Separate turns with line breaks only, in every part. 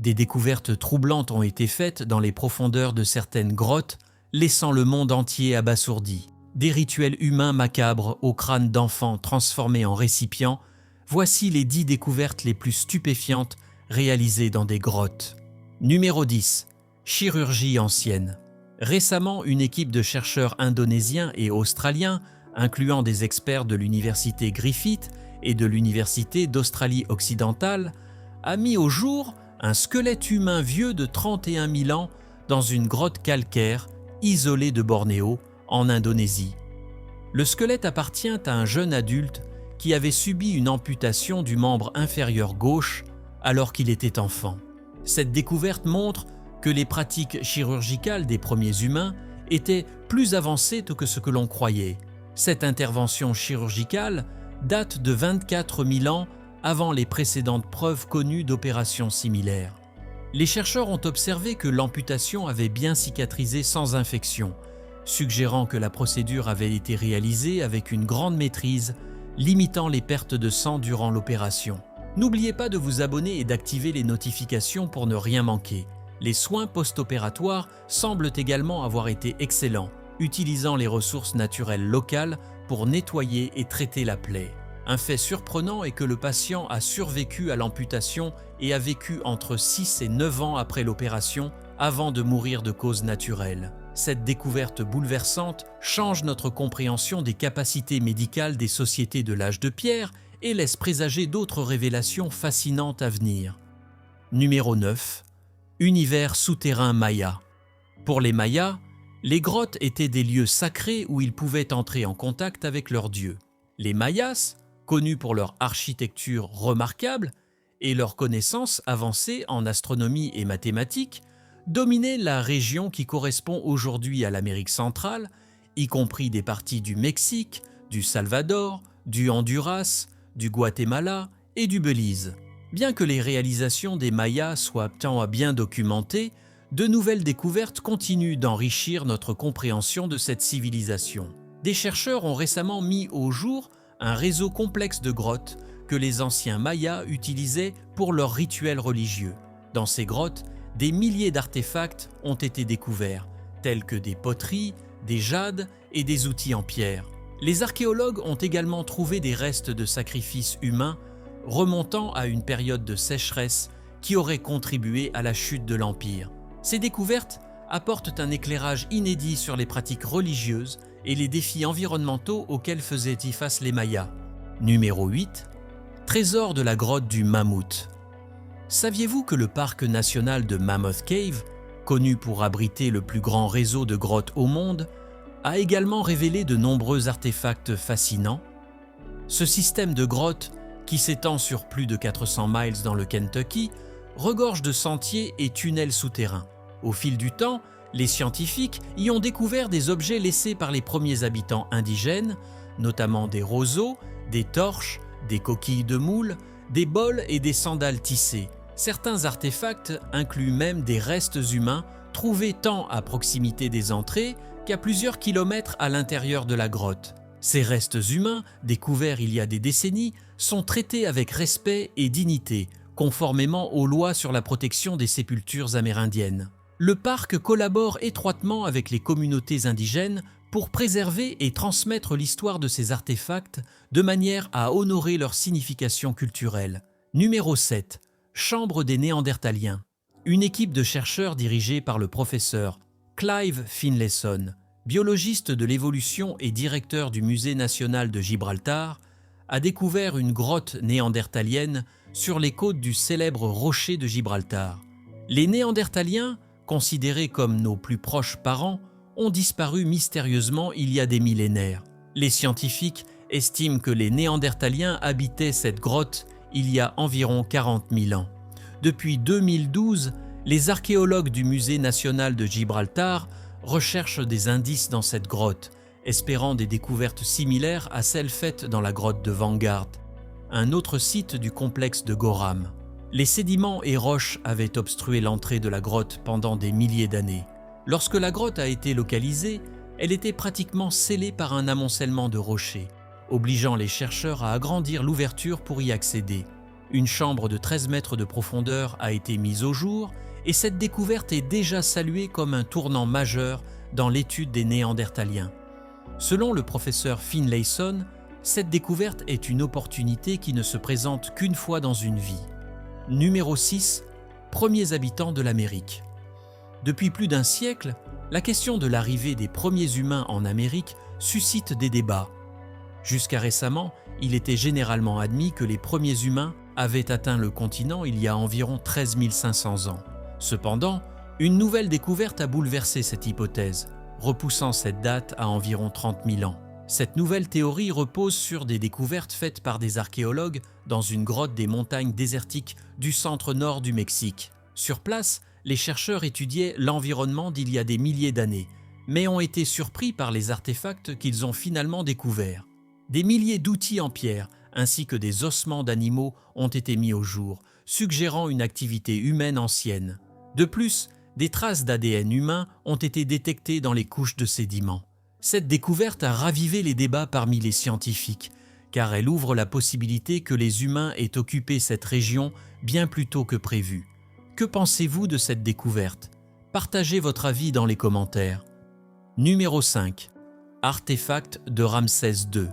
Des découvertes troublantes ont été faites dans les profondeurs de certaines grottes, laissant le monde entier abasourdi. Des rituels humains macabres aux crânes d'enfants transformés en récipients, voici les 10 découvertes les plus stupéfiantes réalisées dans des grottes. Numéro 10. Chirurgie ancienne. Récemment, une équipe de chercheurs indonésiens et australiens, incluant des experts de l'université Griffith et de l'université d'Australie occidentale, a mis au jour un squelette humain vieux de 31 000 ans dans une grotte calcaire isolée de Bornéo, en Indonésie. Le squelette appartient à un jeune adulte qui avait subi une amputation du membre inférieur gauche alors qu'il était enfant. Cette découverte montre que les pratiques chirurgicales des premiers humains étaient plus avancées que ce que l'on croyait. Cette intervention chirurgicale date de 24 000 ans avant les précédentes preuves connues d'opérations similaires. Les chercheurs ont observé que l'amputation avait bien cicatrisé sans infection, suggérant que la procédure avait été réalisée avec une grande maîtrise, limitant les pertes de sang durant l'opération. N'oubliez pas de vous abonner et d'activer les notifications pour ne rien manquer. Les soins post-opératoires semblent également avoir été excellents, utilisant les ressources naturelles locales pour nettoyer et traiter la plaie. Un fait surprenant est que le patient a survécu à l'amputation et a vécu entre 6 et 9 ans après l'opération avant de mourir de cause naturelle. Cette découverte bouleversante change notre compréhension des capacités médicales des sociétés de l'âge de pierre et laisse présager d'autres révélations fascinantes à venir. Numéro 9. Univers souterrain maya. Pour les Mayas, les grottes étaient des lieux sacrés où ils pouvaient entrer en contact avec leurs dieux. Les Mayas, connus pour leur architecture remarquable et leurs connaissances avancées en astronomie et mathématiques, dominaient la région qui correspond aujourd'hui à l'Amérique centrale, y compris des parties du Mexique, du Salvador, du Honduras, du Guatemala et du Belize. Bien que les réalisations des Mayas soient tant à bien documentées, de nouvelles découvertes continuent d'enrichir notre compréhension de cette civilisation. Des chercheurs ont récemment mis au jour un réseau complexe de grottes que les anciens Mayas utilisaient pour leurs rituels religieux. Dans ces grottes, des milliers d'artefacts ont été découverts, tels que des poteries, des jades et des outils en pierre. Les archéologues ont également trouvé des restes de sacrifices humains remontant à une période de sécheresse qui aurait contribué à la chute de l'Empire. Ces découvertes apportent un éclairage inédit sur les pratiques religieuses et les défis environnementaux auxquels faisaient face les Mayas. Numéro 8. Trésor de la grotte du Mammouth. Saviez-vous que le parc national de Mammoth Cave, connu pour abriter le plus grand réseau de grottes au monde, a également révélé de nombreux artefacts fascinants? Ce système de grottes, qui s'étend sur plus de 400 miles dans le Kentucky, regorge de sentiers et tunnels souterrains. Au fil du temps, les scientifiques y ont découvert des objets laissés par les premiers habitants indigènes, notamment des roseaux, des torches, des coquilles de moules, des bols et des sandales tissées. Certains artefacts incluent même des restes humains trouvés tant à proximité des entrées qu'à plusieurs kilomètres à l'intérieur de la grotte. Ces restes humains, découverts il y a des décennies, sont traités avec respect et dignité, conformément aux lois sur la protection des sépultures amérindiennes. Le parc collabore étroitement avec les communautés indigènes pour préserver et transmettre l'histoire de ces artefacts de manière à honorer leur signification culturelle. Numéro 7. Chambre des Néandertaliens. Une équipe de chercheurs dirigée par le professeur Clive Finlayson, biologiste de l'évolution et directeur du Musée national de Gibraltar, a découvert une grotte néandertalienne sur les côtes du célèbre rocher de Gibraltar. Les Néandertaliens, considérés comme nos plus proches parents, ont disparu mystérieusement il y a des millénaires. Les scientifiques estiment que les Néandertaliens habitaient cette grotte il y a environ 40 000 ans. Depuis 2012, les archéologues du Musée national de Gibraltar recherchent des indices dans cette grotte, espérant des découvertes similaires à celles faites dans la grotte de Vanguard, un autre site du complexe de Gorham. Les sédiments et roches avaient obstrué l'entrée de la grotte pendant des milliers d'années. Lorsque la grotte a été localisée, elle était pratiquement scellée par un amoncellement de rochers, obligeant les chercheurs à agrandir l'ouverture pour y accéder. Une chambre de 13 mètres de profondeur a été mise au jour et cette découverte est déjà saluée comme un tournant majeur dans l'étude des Néandertaliens. Selon le professeur Finlayson, cette découverte est une opportunité qui ne se présente qu'une fois dans une vie. Numéro 6. Premiers habitants de l'Amérique. Depuis plus d'un siècle, la question de l'arrivée des premiers humains en Amérique suscite des débats. Jusqu'à récemment, il était généralement admis que les premiers humains avaient atteint le continent il y a environ 13 500 ans. Cependant, une nouvelle découverte a bouleversé cette hypothèse, repoussant cette date à environ 30 000 ans. Cette nouvelle théorie repose sur des découvertes faites par des archéologues dans une grotte des montagnes désertiques du centre-nord du Mexique. Sur place, les chercheurs étudiaient l'environnement d'il y a des milliers d'années, mais ont été surpris par les artefacts qu'ils ont finalement découverts. Des milliers d'outils en pierre, ainsi que des ossements d'animaux ont été mis au jour, suggérant une activité humaine ancienne. De plus, des traces d'ADN humain ont été détectées dans les couches de sédiments. Cette découverte a ravivé les débats parmi les scientifiques, car elle ouvre la possibilité que les humains aient occupé cette région bien plus tôt que prévu. Que pensez-vous de cette découverte? Partagez votre avis dans les commentaires. Numéro 5. Artefact de Ramsès II.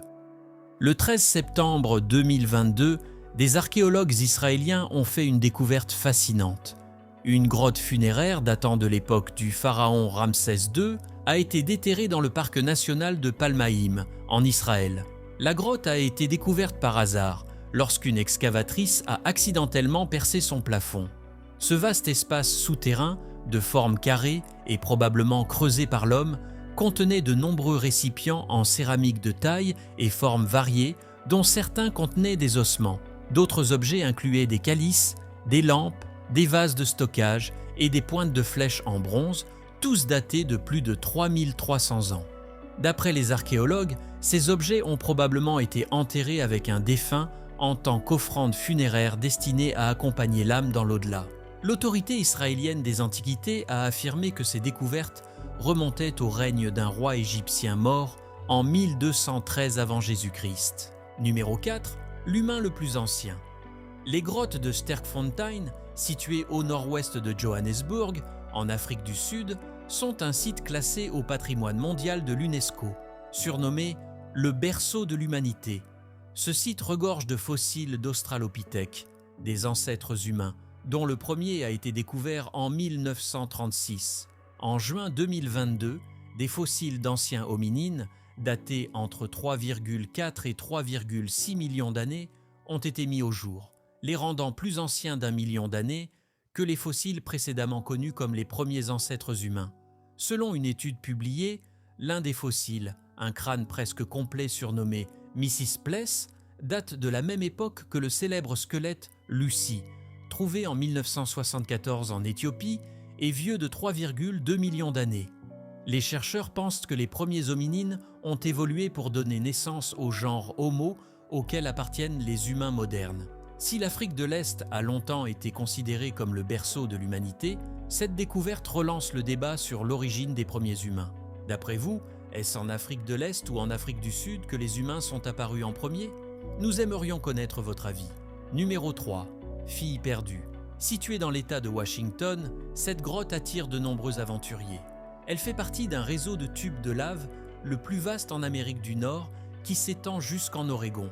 Le 13 septembre 2022, des archéologues israéliens ont fait une découverte fascinante. Une grotte funéraire datant de l'époque du pharaon Ramsès II a été déterrée dans le parc national de Palmaïm, en Israël. La grotte a été découverte par hasard, lorsqu'une excavatrice a accidentellement percé son plafond. Ce vaste espace souterrain, de forme carrée et probablement creusé par l'homme, contenait de nombreux récipients en céramique de taille et formes variées, dont certains contenaient des ossements. D'autres objets incluaient des calices, des lampes, des vases de stockage et des pointes de flèches en bronze, tous datés de plus de 3300 ans. D'après les archéologues, ces objets ont probablement été enterrés avec un défunt en tant qu'offrande funéraire destinée à accompagner l'âme dans l'au-delà. L'autorité israélienne des Antiquités a affirmé que ces découvertes remontaient au règne d'un roi égyptien mort en 1213 avant Jésus-Christ. Numéro 4. L'humain le plus ancien. Les grottes de Sterkfontein, situées au nord-ouest de Johannesburg, en Afrique du Sud, sont un site classé au patrimoine mondial de l'UNESCO, surnommé le berceau de l'humanité. Ce site regorge de fossiles d'Australopithèques, des ancêtres humains, dont le premier a été découvert en 1936. En juin 2022, des fossiles d'anciens hominines, datés entre 3,4 et 3,6 millions d'années, ont été mis au jour, les rendant plus anciens d'1 million d'années que les fossiles précédemment connus comme les premiers ancêtres humains. Selon une étude publiée, l'un des fossiles, un crâne presque complet surnommé Mrs. Pless, date de la même époque que le célèbre squelette Lucie, trouvé en 1974 en Éthiopie et vieux de 3,2 millions d'années. Les chercheurs pensent que les premiers hominines ont évolué pour donner naissance au genre Homo auquel appartiennent les humains modernes. Si l'Afrique de l'Est a longtemps été considérée comme le berceau de l'humanité, cette découverte relance le débat sur l'origine des premiers humains. D'après vous, est-ce en Afrique de l'Est ou en Afrique du Sud que les humains sont apparus en premier? Nous aimerions connaître votre avis. Numéro 3. Fille perdue. Située dans l'État de Washington, cette grotte attire de nombreux aventuriers. Elle fait partie d'un réseau de tubes de lave le plus vaste en Amérique du Nord qui s'étend jusqu'en Oregon.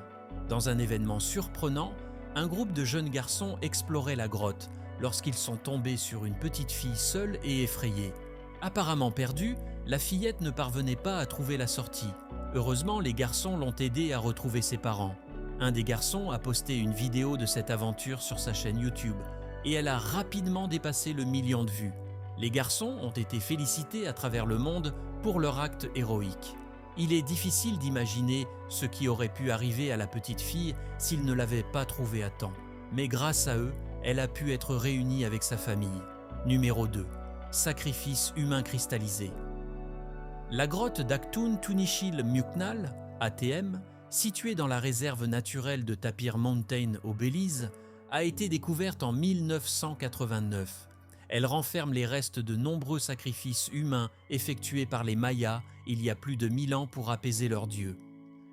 Dans un événement surprenant, un groupe de jeunes garçons explorait la grotte lorsqu'ils sont tombés sur une petite fille seule et effrayée. Apparemment perdue, la fillette ne parvenait pas à trouver la sortie. Heureusement, les garçons l'ont aidée à retrouver ses parents. Un des garçons a posté une vidéo de cette aventure sur sa chaîne YouTube et elle a rapidement dépassé le 1 million de vues. Les garçons ont été félicités à travers le monde pour leur acte héroïque. Il est difficile d'imaginer ce qui aurait pu arriver à la petite fille s'ils ne l'avaient pas trouvée à temps. Mais grâce à eux, elle a pu être réunie avec sa famille. Numéro 2. Sacrifice humain cristallisé. La grotte d'Aktun Tunishil Muknal, ATM, située dans la réserve naturelle de Tapir Mountain au Belize, a été découverte en 1989. Elle renferme les restes de nombreux sacrifices humains effectués par les Mayas il y a plus de 1000 ans pour apaiser leur dieu.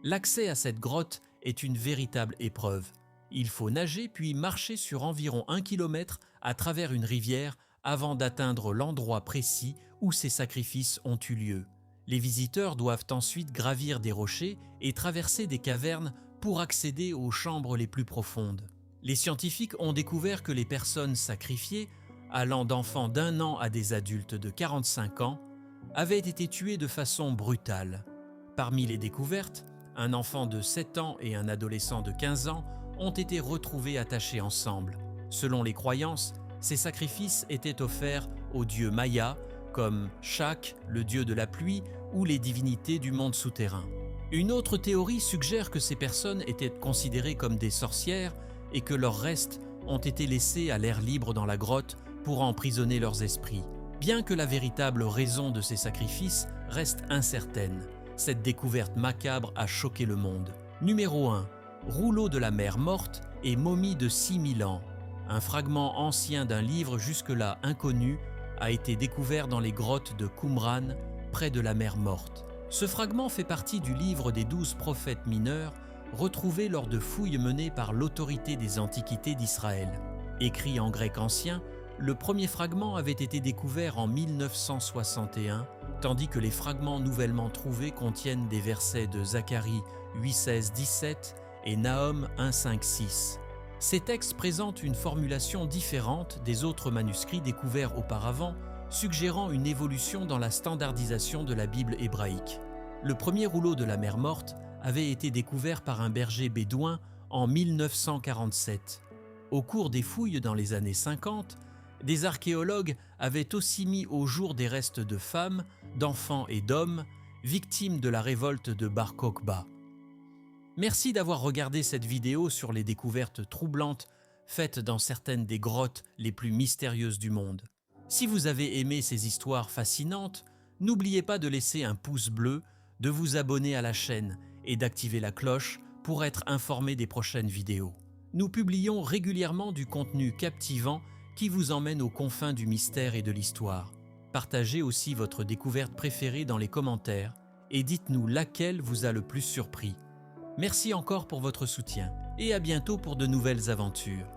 L'accès à cette grotte est une véritable épreuve. Il faut nager puis marcher sur environ 1 kilomètre à travers une rivière avant d'atteindre l'endroit précis où ces sacrifices ont eu lieu. Les visiteurs doivent ensuite gravir des rochers et traverser des cavernes pour accéder aux chambres les plus profondes. Les scientifiques ont découvert que les personnes sacrifiées, allant d'enfants d'1 an à des adultes de 45 ans, avaient été tuées de façon brutale. Parmi les découvertes, un enfant de 7 ans et un adolescent de 15 ans ont été retrouvés attachés ensemble. Selon les croyances, ces sacrifices étaient offerts aux dieux mayas, comme Shak, le dieu de la pluie, ou les divinités du monde souterrain. Une autre théorie suggère que ces personnes étaient considérées comme des sorcières et que leurs restes ont été laissés à l'air libre dans la grotte pour emprisonner leurs esprits. Bien que la véritable raison de ces sacrifices reste incertaine, cette découverte macabre a choqué le monde. Numéro 1. Rouleau de la mer morte et momie de 6000 ans. Un fragment ancien d'un livre jusque-là inconnu a été découvert dans les grottes de Qumran, près de la mer morte. Ce fragment fait partie du livre des 12 prophètes mineurs, retrouvé lors de fouilles menées par l'autorité des Antiquités d'Israël. Écrit en grec ancien, le premier fragment avait été découvert en 1961, tandis que les fragments nouvellement trouvés contiennent des versets de Zacharie 8:16-17 et Nahum 1:5-6. Ces textes présentent une formulation différente des autres manuscrits découverts auparavant, suggérant une évolution dans la standardisation de la Bible hébraïque. Le premier rouleau de la mer morte avait été découvert par un berger bédouin en 1947. Au cours des fouilles dans les années 50, des archéologues avaient aussi mis au jour des restes de femmes, d'enfants et d'hommes victimes de la révolte de Bar Kokhba. Merci d'avoir regardé cette vidéo sur les découvertes troublantes faites dans certaines des grottes les plus mystérieuses du monde. Si vous avez aimé ces histoires fascinantes, n'oubliez pas de laisser un pouce bleu, de vous abonner à la chaîne et d'activer la cloche pour être informé des prochaines vidéos. Nous publions régulièrement du contenu captivant qui vous emmène aux confins du mystère et de l'histoire. Partagez aussi votre découverte préférée dans les commentaires et dites-nous laquelle vous a le plus surpris. Merci encore pour votre soutien et à bientôt pour de nouvelles aventures.